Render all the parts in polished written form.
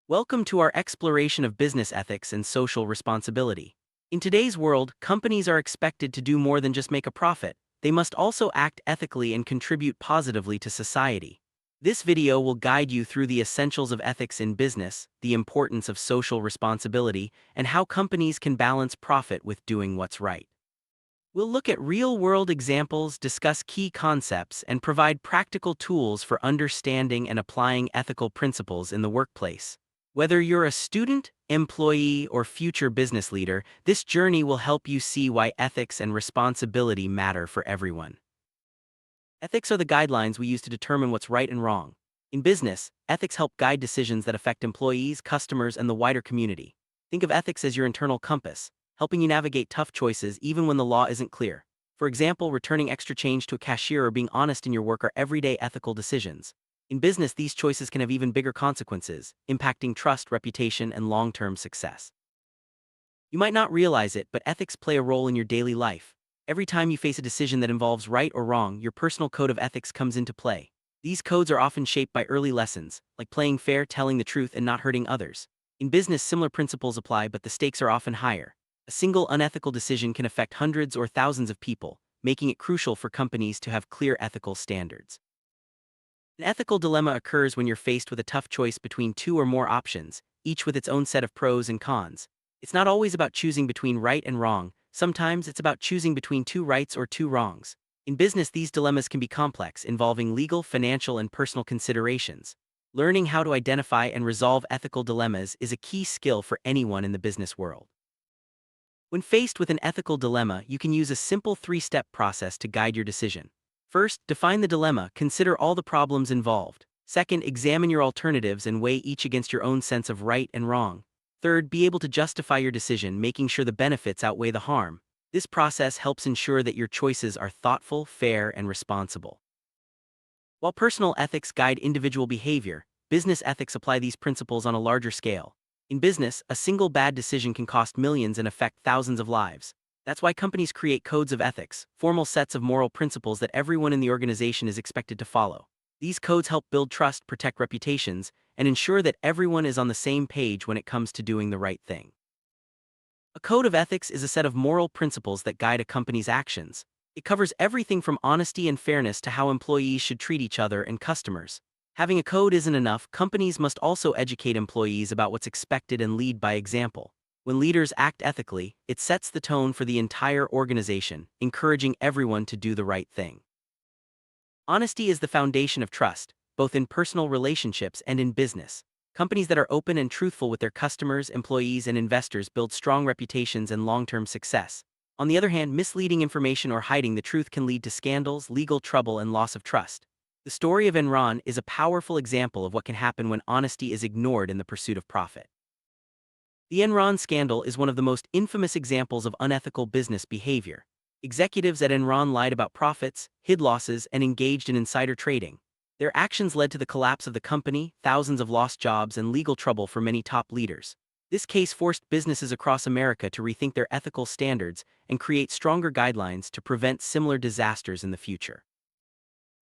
Welcome to our exploration of business ethics and social responsibility. In today's world, companies are expected to do more than just make a profit. They must also act ethically and contribute positively to society. This video will guide you through the essentials of ethics in business, the importance of social responsibility, and how companies can balance profit with doing what's right. We'll look at real-world examples, discuss key concepts, and provide practical tools for understanding and applying ethical principles in the workplace. Whether you're a student, employee, or future business leader, this journey will help you see why ethics and responsibility matter for everyone. Ethics are the guidelines we use to determine what's right and wrong. In business, ethics help guide decisions that affect employees, customers, and the wider community. Think of ethics as your internal compass, helping you navigate tough choices even when the law isn't clear. For example, returning extra change to a cashier or being honest in your work are everyday ethical decisions. In business, these choices can have even bigger consequences, impacting trust, reputation, and long-term success. You might not realize it, but ethics play a role in your daily life. Every time you face a decision that involves right or wrong, your personal code of ethics comes into play. These codes are often shaped by early lessons, like playing fair, telling the truth, and not hurting others. In business, similar principles apply, but the stakes are often higher. A single unethical decision can affect hundreds or thousands of people, making it crucial for companies to have clear ethical standards. An ethical dilemma occurs when you're faced with a tough choice between two or more options, each with its own set of pros and cons. It's not always about choosing between right and wrong, sometimes it's about choosing between two rights or two wrongs. In business, these dilemmas can be complex, involving legal, financial, and personal considerations. Learning how to identify and resolve ethical dilemmas is a key skill for anyone in the business world. When faced with an ethical dilemma, you can use a simple three-step process to guide your decision. First, define the dilemma, consider all the problems involved. Second, examine your alternatives and weigh each against your own sense of right and wrong. Third, be able to justify your decision, making sure the benefits outweigh the harm. This process helps ensure that your choices are thoughtful, fair, and responsible. While personal ethics guide individual behavior, business ethics apply these principles on a larger scale. In business, a single bad decision can cost millions and affect thousands of lives. That's why companies create codes of ethics, formal sets of moral principles that everyone in the organization is expected to follow. These codes help build trust, protect reputations, and ensure that everyone is on the same page when it comes to doing the right thing. A code of ethics is a set of moral principles that guide a company's actions. It covers everything from honesty and fairness to how employees should treat each other and customers. Having a code isn't enough, companies must also educate employees about what's expected and lead by example. When leaders act ethically, it sets the tone for the entire organization, encouraging everyone to do the right thing. Honesty is the foundation of trust, both in personal relationships and in business. Companies that are open and truthful with their customers, employees, and investors build strong reputations and long-term success. On the other hand, misleading information or hiding the truth can lead to scandals, legal trouble, and loss of trust. The story of Enron is a powerful example of what can happen when honesty is ignored in the pursuit of profit. The Enron scandal is one of the most infamous examples of unethical business behavior. Executives at Enron lied about profits, hid losses, and engaged in insider trading. Their actions led to the collapse of the company, thousands of lost jobs, and legal trouble for many top leaders. This case forced businesses across America to rethink their ethical standards and create stronger guidelines to prevent similar disasters in the future.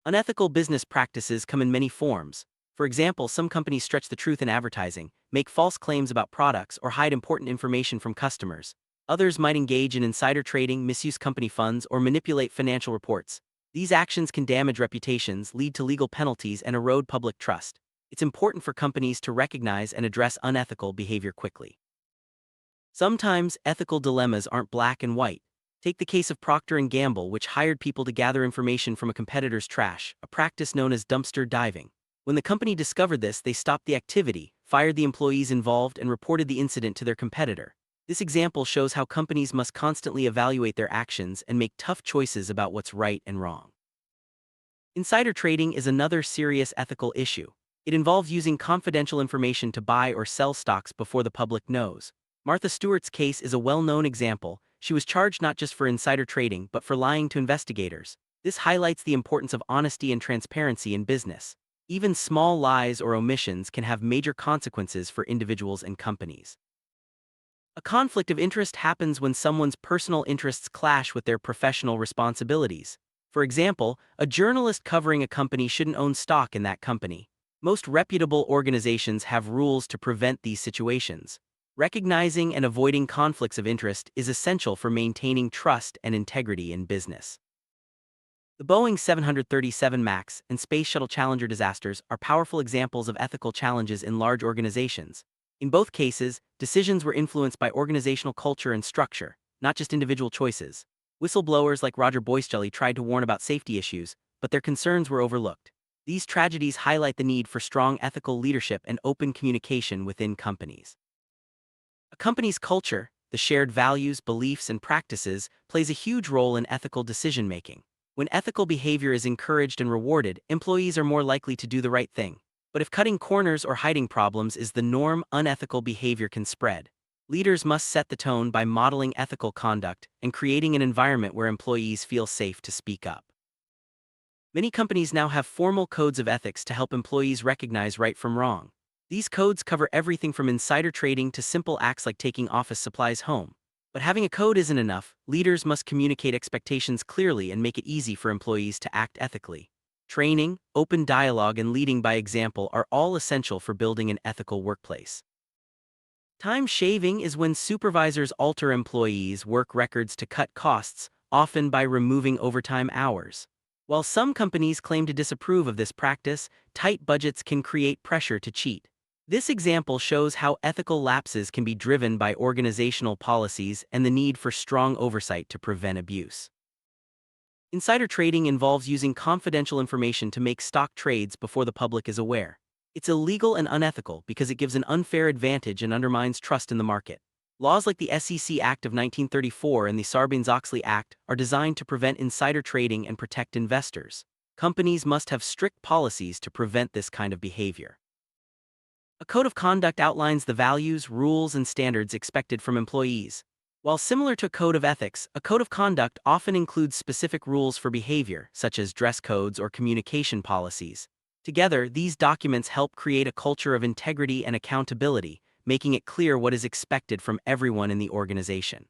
Unethical business practices come in many forms. For example, some companies stretch the truth in advertising, make false claims about products, or hide important information from customers. Others might engage in insider trading, misuse company funds, or manipulate financial reports. These actions can damage reputations, lead to legal penalties, and erode public trust. It's important for companies to recognize and address unethical behavior quickly. Sometimes, ethical dilemmas aren't black and white. Take the case of Procter & Gamble, which hired people to gather information from a competitor's trash, a practice known as dumpster diving. When the company discovered this, they stopped the activity, fired the employees involved, and reported the incident to their competitor. This example shows how companies must constantly evaluate their actions and make tough choices about what's right and wrong. Insider trading is another serious ethical issue. It involves using confidential information to buy or sell stocks before the public knows. Martha Stewart's case is a well-known example. She was charged not just for insider trading but for lying to investigators. This highlights the importance of honesty and transparency in business. Even small lies or omissions can have major consequences for individuals and companies. A conflict of interest happens when someone's personal interests clash with their professional responsibilities. For example, a journalist covering a company shouldn't own stock in that company. Most reputable organizations have rules to prevent these situations. Recognizing and avoiding conflicts of interest is essential for maintaining trust and integrity in business. The Boeing 737 MAX and Space Shuttle Challenger disasters are powerful examples of ethical challenges in large organizations. In both cases, decisions were influenced by organizational culture and structure, not just individual choices. Whistleblowers like Roger Boisjoli tried to warn about safety issues, but their concerns were overlooked. These tragedies highlight the need for strong ethical leadership and open communication within companies. A company's culture, the shared values, beliefs, and practices, plays a huge role in ethical decision-making. When ethical behavior is encouraged and rewarded, employees are more likely to do the right thing. But if cutting corners or hiding problems is the norm, unethical behavior can spread. Leaders must set the tone by modeling ethical conduct and creating an environment where employees feel safe to speak up. Many companies now have formal codes of ethics to help employees recognize right from wrong. These codes cover everything from insider trading to simple acts like taking office supplies home. But having a code isn't enough. Leaders must communicate expectations clearly and make it easy for employees to act ethically. Training, open dialogue, and leading by example are all essential for building an ethical workplace. Time shaving is when supervisors alter employees' work records to cut costs, often by removing overtime hours. While some companies claim to disapprove of this practice, tight budgets can create pressure to cheat. This example shows how ethical lapses can be driven by organizational policies and the need for strong oversight to prevent abuse. Insider trading involves using confidential information to make stock trades before the public is aware. It's illegal and unethical because it gives an unfair advantage and undermines trust in the market. Laws like the SEC Act of 1934 and the Sarbanes-Oxley Act are designed to prevent insider trading and protect investors. Companies must have strict policies to prevent this kind of behavior. A code of conduct outlines the values, rules, and standards expected from employees. While similar to a code of ethics, a code of conduct often includes specific rules for behavior, such as dress codes or communication policies. Together, these documents help create a culture of integrity and accountability, making it clear what is expected from everyone in the organization.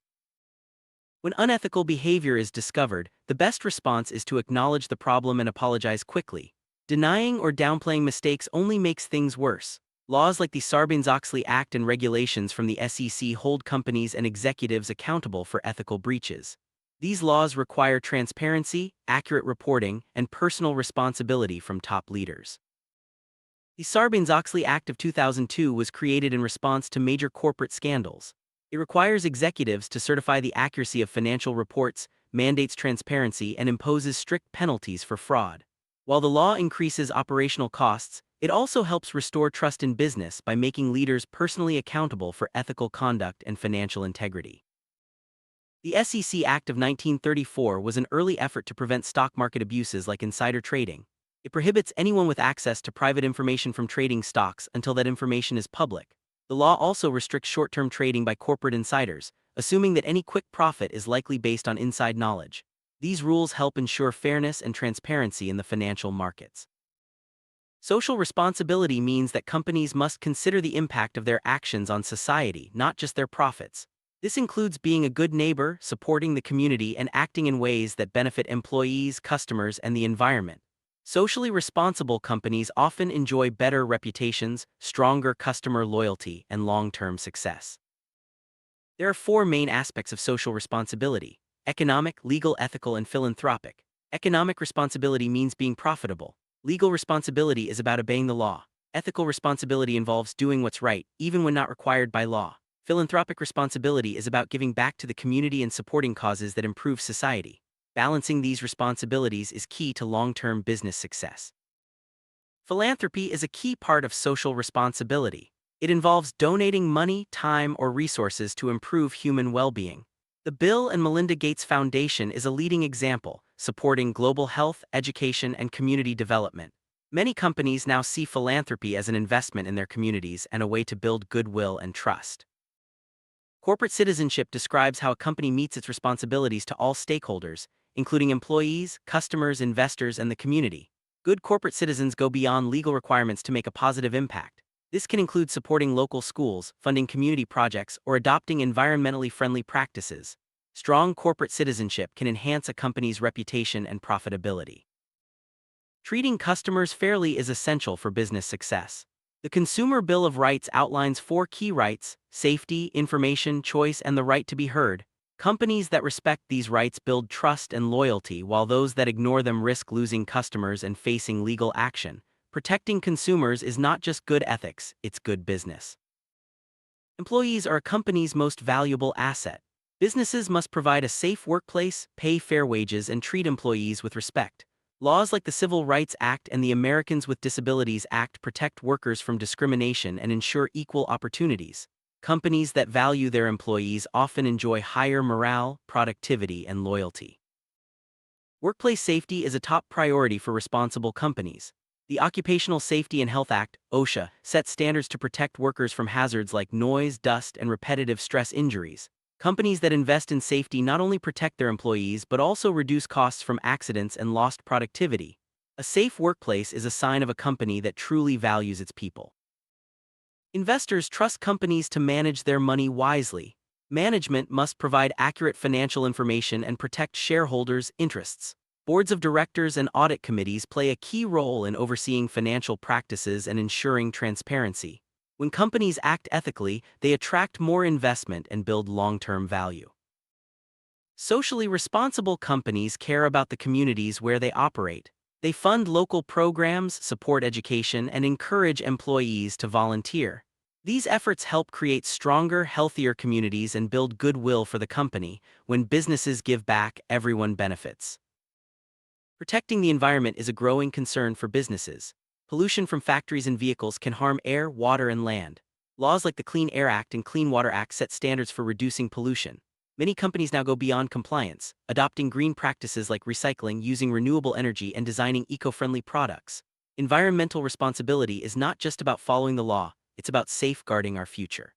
When unethical behavior is discovered, the best response is to acknowledge the problem and apologize quickly. Denying or downplaying mistakes only makes things worse. Laws like the Sarbanes-Oxley Act and regulations from the SEC hold companies and executives accountable for ethical breaches. These laws require transparency, accurate reporting, and personal responsibility from top leaders. The Sarbanes-Oxley Act of 2002 was created in response to major corporate scandals. It requires executives to certify the accuracy of financial reports, mandates transparency, and imposes strict penalties for fraud. While the law increases operational costs, it also helps restore trust in business by making leaders personally accountable for ethical conduct and financial integrity. The SEC Act of 1934 was an early effort to prevent stock market abuses like insider trading. It prohibits anyone with access to private information from trading stocks until that information is public. The law also restricts short-term trading by corporate insiders, assuming that any quick profit is likely based on inside knowledge. These rules help ensure fairness and transparency in the financial markets. Social responsibility means that companies must consider the impact of their actions on society, not just their profits. This includes being a good neighbor, supporting the community, and acting in ways that benefit employees, customers, and the environment. Socially responsible companies often enjoy better reputations, stronger customer loyalty, and long-term success. There are four main aspects of social responsibility: economic, legal, ethical, and philanthropic. Economic responsibility means being profitable. Legal responsibility is about obeying the law. Ethical responsibility involves doing what's right, even when not required by law. Philanthropic responsibility is about giving back to the community and supporting causes that improve society. Balancing these responsibilities is key to long-term business success. Philanthropy is a key part of social responsibility. It involves donating money, time, or resources to improve human well-being. The Bill and Melinda Gates Foundation is a leading example, supporting global health, education, and community development. Many companies now see philanthropy as an investment in their communities and a way to build goodwill and trust. Corporate citizenship describes how a company meets its responsibilities to all stakeholders, including employees, customers, investors, and the community. Good corporate citizens go beyond legal requirements to make a positive impact. This can include supporting local schools, funding community projects, or adopting environmentally friendly practices. Strong corporate citizenship can enhance a company's reputation and profitability. Treating customers fairly is essential for business success. The Consumer Bill of Rights outlines four key rights: safety, information, choice, and the right to be heard. Companies that respect these rights build trust and loyalty, while those that ignore them risk losing customers and facing legal action. Protecting consumers is not just good ethics, it's good business. Employees are a company's most valuable asset. Businesses must provide a safe workplace, pay fair wages, and treat employees with respect. Laws like the Civil Rights Act and the Americans with Disabilities Act protect workers from discrimination and ensure equal opportunities. Companies that value their employees often enjoy higher morale, productivity, and loyalty. Workplace safety is a top priority for responsible companies. The Occupational Safety and Health Act, OSHA, sets standards to protect workers from hazards like noise, dust, and repetitive stress injuries. Companies that invest in safety not only protect their employees but also reduce costs from accidents and lost productivity. A safe workplace is a sign of a company that truly values its people. Investors trust companies to manage their money wisely. Management must provide accurate financial information and protect shareholders' interests. Boards of directors and audit committees play a key role in overseeing financial practices and ensuring transparency. When companies act ethically, they attract more investment and build long-term value. Socially responsible companies care about the communities where they operate. They fund local programs, support education, and encourage employees to volunteer. These efforts help create stronger, healthier communities and build goodwill for the company. When businesses give back, everyone benefits. Protecting the environment is a growing concern for businesses. Pollution from factories and vehicles can harm air, water, and land. Laws like the Clean Air Act and Clean Water Act set standards for reducing pollution. Many companies now go beyond compliance, adopting green practices like recycling, using renewable energy, and designing eco-friendly products. Environmental responsibility is not just about following the law, it's about safeguarding our future.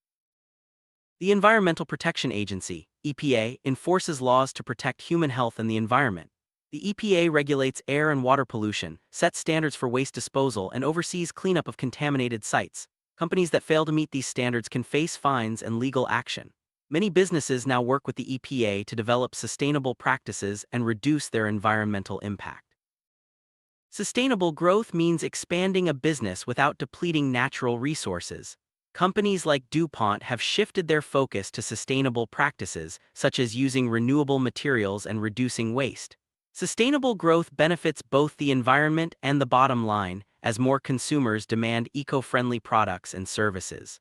The Environmental Protection Agency, EPA, enforces laws to protect human health and the environment. The EPA regulates air and water pollution, sets standards for waste disposal, and oversees cleanup of contaminated sites. Companies that fail to meet these standards can face fines and legal action. Many businesses now work with the EPA to develop sustainable practices and reduce their environmental impact. Sustainable growth means expanding a business without depleting natural resources. Companies like DuPont have shifted their focus to sustainable practices, such as using renewable materials and reducing waste. Sustainable growth benefits both the environment and the bottom line, as more consumers demand eco-friendly products and services.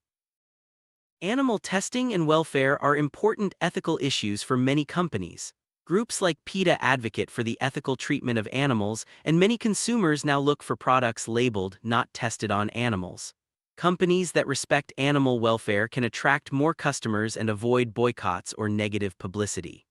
Animal testing and welfare are important ethical issues for many companies. Groups like PETA advocate for the ethical treatment of animals, and many consumers now look for products labeled "not tested on animals." Companies that respect animal welfare can attract more customers and avoid boycotts or negative publicity.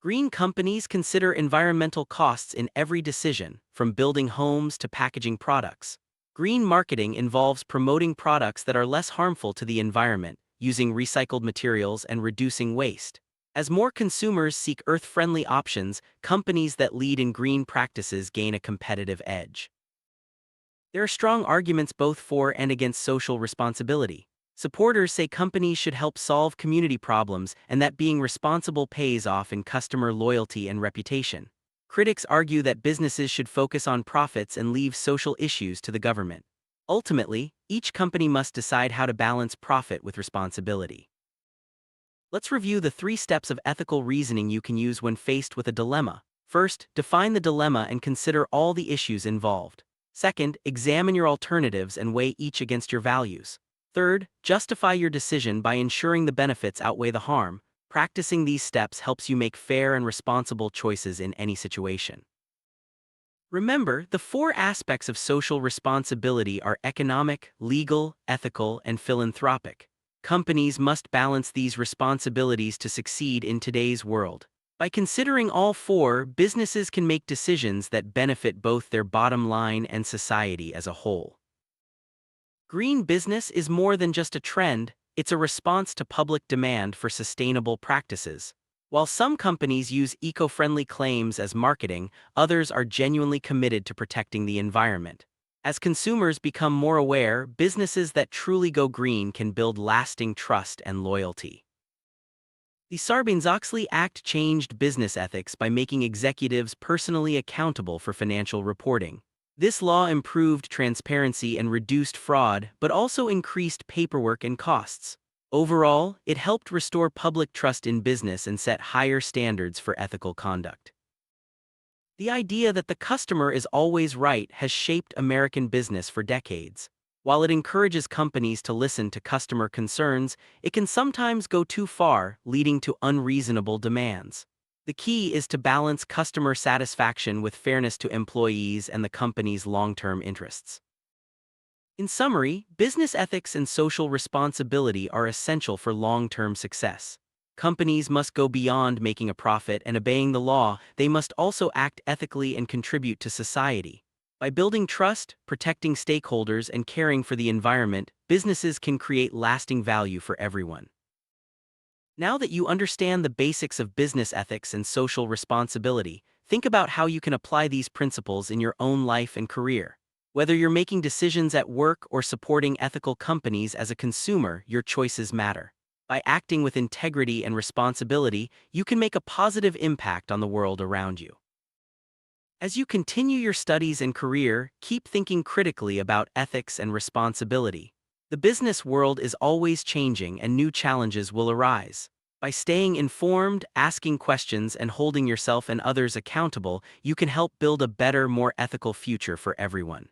Green companies consider environmental costs in every decision, from building homes to packaging products. Green marketing involves promoting products that are less harmful to the environment, using recycled materials and reducing waste. As more consumers seek earth-friendly options, companies that lead in green practices gain a competitive edge. There are strong arguments both for and against social responsibility. Supporters say companies should help solve community problems and that being responsible pays off in customer loyalty and reputation. Critics argue that businesses should focus on profits and leave social issues to the government. Ultimately, each company must decide how to balance profit with responsibility. Let's review the 3 steps of ethical reasoning you can use when faced with a dilemma. First, define the dilemma and consider all the issues involved. Second, examine your alternatives and weigh each against your values. Third, justify your decision by ensuring the benefits outweigh the harm. Practicing these steps helps you make fair and responsible choices in any situation. Remember, the 4 aspects of social responsibility are economic, legal, ethical, and philanthropic. Companies must balance these responsibilities to succeed in today's world. By considering all 4, businesses can make decisions that benefit both their bottom line and society as a whole. Green business is more than just a trend, it's a response to public demand for sustainable practices. While some companies use eco-friendly claims as marketing, others are genuinely committed to protecting the environment. As consumers become more aware, businesses that truly go green can build lasting trust and loyalty. The Sarbanes-Oxley Act changed business ethics by making executives personally accountable for financial reporting. This law improved transparency and reduced fraud, but also increased paperwork and costs. Overall, it helped restore public trust in business and set higher standards for ethical conduct. The idea that the customer is always right has shaped American business for decades. While it encourages companies to listen to customer concerns, it can sometimes go too far, leading to unreasonable demands. The key is to balance customer satisfaction with fairness to employees and the company's long-term interests. In summary, business ethics and social responsibility are essential for long-term success. Companies must go beyond making a profit and obeying the law, they must also act ethically and contribute to society. By building trust, protecting stakeholders, and caring for the environment, businesses can create lasting value for everyone. Now that you understand the basics of business ethics and social responsibility, think about how you can apply these principles in your own life and career. Whether you're making decisions at work or supporting ethical companies as a consumer, your choices matter. By acting with integrity and responsibility, you can make a positive impact on the world around you. As you continue your studies and career, keep thinking critically about ethics and responsibility. The business world is always changing and new challenges will arise. By staying informed, asking questions, and holding yourself and others accountable, you can help build a better, more ethical future for everyone.